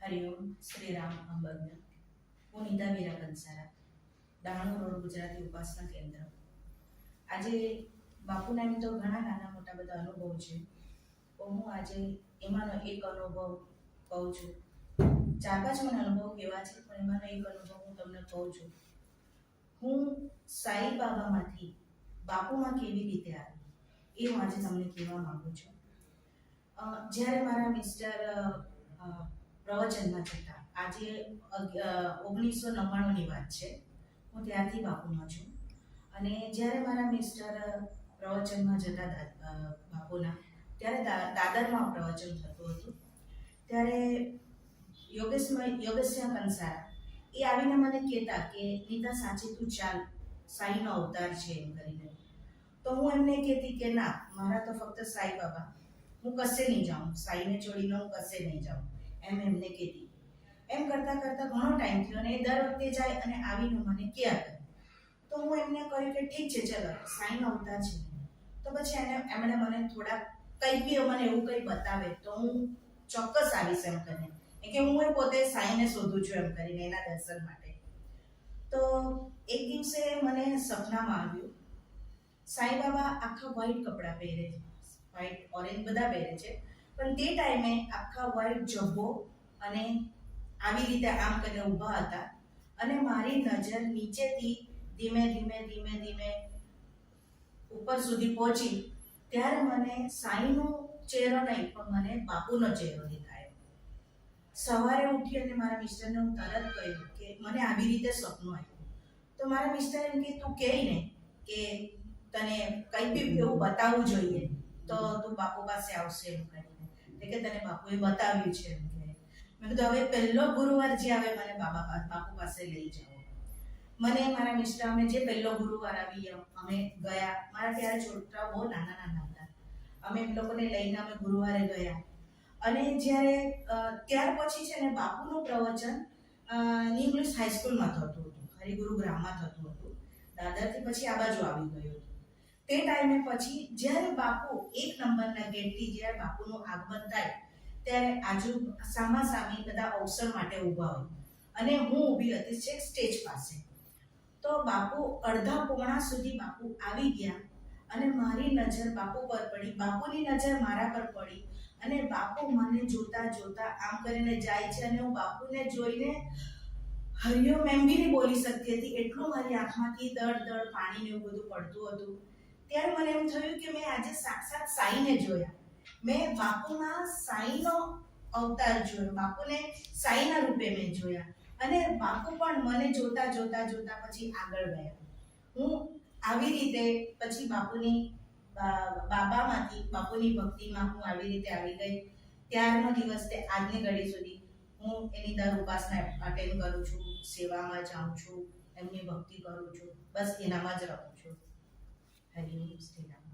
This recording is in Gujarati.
હરિઓમ શ્રી રામ અંબજ્ઞ. હું નિધા વીરા કંસારા, ડાણુ રોડ, ગુજરાતી ઉપાસના કેન્દ્ર. આજે બાપુના એમ તો ઘણા નાના મોટા બધા અનુભવ છે, તો હું આજે એમાંનો એક અનુભવ કહું છું. 4-5 મને અનુભવ કેવા છે, પણ એમાંનો એક અનુભવ હું તમને કહું છું. હું સાઈ બાબામાંથી બાપુમાં કેવી રીતે આવી એ હું આજે તમને કહેવા માંગુ છું. જ્યારે મારા મિસ્ટર પ્રવચનમાં જતા, આજે 1999ની વાત છે, હું ત્યારથી બાપુમાં છું. અને જ્યારે મારા મિસ્ટર પ્રવચનમાં જતા બાપુના, ત્યારે દાદરમાં પ્રવચન થતું હતું. ત્યારે યોગેશભાઈ કંસારા એ આવીને મને કહેતા કે નીતા સાચી તું ચાલ, સાઈનો અવતાર છે એમ કરીને. તો હું એમને કહેતી કે ના, મારા તો ફક્ત સાઈ બાબા, હું કશે નહીં જાઉં, સાઈને છોડીને હું કશે નહીં જાઉં એમ એમને કહેતી. એમ કરતાં કરતાં ઘણો ટાઈમ થયો અને એ દર વખતે જાય અને આવીને મને કહ્યા કરે. તો હું એમને કહ્યું કે ઠીક છે, ચલો સાઈનો અવતાર છે. તો પછી એમણે મને થોડા કંઈ બી મને એવું કંઈ બતાવે તો હું ચોક્કસ આવીશ એમ કરીને, કે હું એ પોતે સાઈને શોધું છું એમ કરીને એના દર્શન માટે. તો એક દિવસે મને સપનામાં આવ્યું, સાઈ બાબા આખા વ્હાઈટ કપડાં પહેરે છે, વ્હાઈટ ઓરેન્જ બધા પહેરે છે, પણ તે ટાઈમે આખા વ્હાઈટ જબ્બો અને આવી રીતે આમ કરીને ઊભા હતા. અને મારી નજર નીચેથી ધીમે ધીમે ધીમે ધીમે ઉપર સુધી પહોંચી, ત્યારે મને સાઈનો ચહેરો નહીં પણ મને બાપુનો ચહેરો દેખાયો. સવારે ઉઠી અને મારા મિસ્ટરને હું તરત કહ્યું કે મને આવી રીતે સપનું આવ્યું. તો મારા મિસ્ટર એમ કે તું કહે ને કે તને કંઈ બી એવું બતાવવું જોઈએ તો તું બાપુ પાસે આવશે એમ કરીને, કે તને બાપુએ બતાવ્યું છે એમ કે. મેં કીધું હવે પહેલો ગુરુવાર જે આવે મને બાપુ પાસે લઈ જાઓ. મને મારા મિસ્ટર અમે જે પહેલો ગુરુવાર આવી અમે ગયા, મારા ત્યારે છોકરાઓ બહુ નાના નાના હતા, અમે એમ લોકોને લઈને અમે ગુરુવારે ગયા. અને જ્યારે ત્યાર પછી છે ને બાપુનું પ્રવચન ઇંગ્લિશ હાઈસ્કૂલમાં થતું હતું, હરિગુરુ ગ્રામમાં થતું હતું. દાદરથી પછી આ બાજુ આવી ગયું હતું. તે ટાઈમે પછી જ્યારે બાપુ 1 નંબરના ગેટથી જ્યારે બાપુનું આગમન થાય, ત્યારે સામાસામી બધા અવસર માટે ઊભા હોય અને હું ઊભી હતી છે સ્ટેજ પાસે. તો બાપુ અડધા પોણા સુધી બાપુ આવી ગયા અને મારી નજર બાપુ પર પડી, બાપુની નજર મારા પર પડી અને બાપુ મને જોતા જોતા આમ કરીને જાય છે અને હું બાપુને જોઈને હરિઓમ એમ બી નહીં બોલી શકતી હતી, એટલું મારી આંખમાંથી દળ પાણી ને એવું બધું પડતું હતું. ત્યારે મને એમ થયું કે મેં આજે સાક્ષાત સાઈને જોયા, મેં બાપુના સાઈનો અવતાર જોયો, બાપુને સાઈના રૂપે મેં જોયા. અને બાપુ પણ મને જોતા જોતા જોતા પછી આગળ ગયા. હું આવી રીતે પછી બાબામાંથી બાપુની ભક્તિમાં હું આવી રીતે આવી ગઈ. ત્યારનો દિવસ તે આજની ઘડી સુધી હું એની દર ઉપાસના અટેન્ડ કરું છું, સેવામાં જાઉં છું, એમની ભક્તિ કરું છું, બસ એનામાં જ રહું છું. હરિઓમ શ્રી રામ.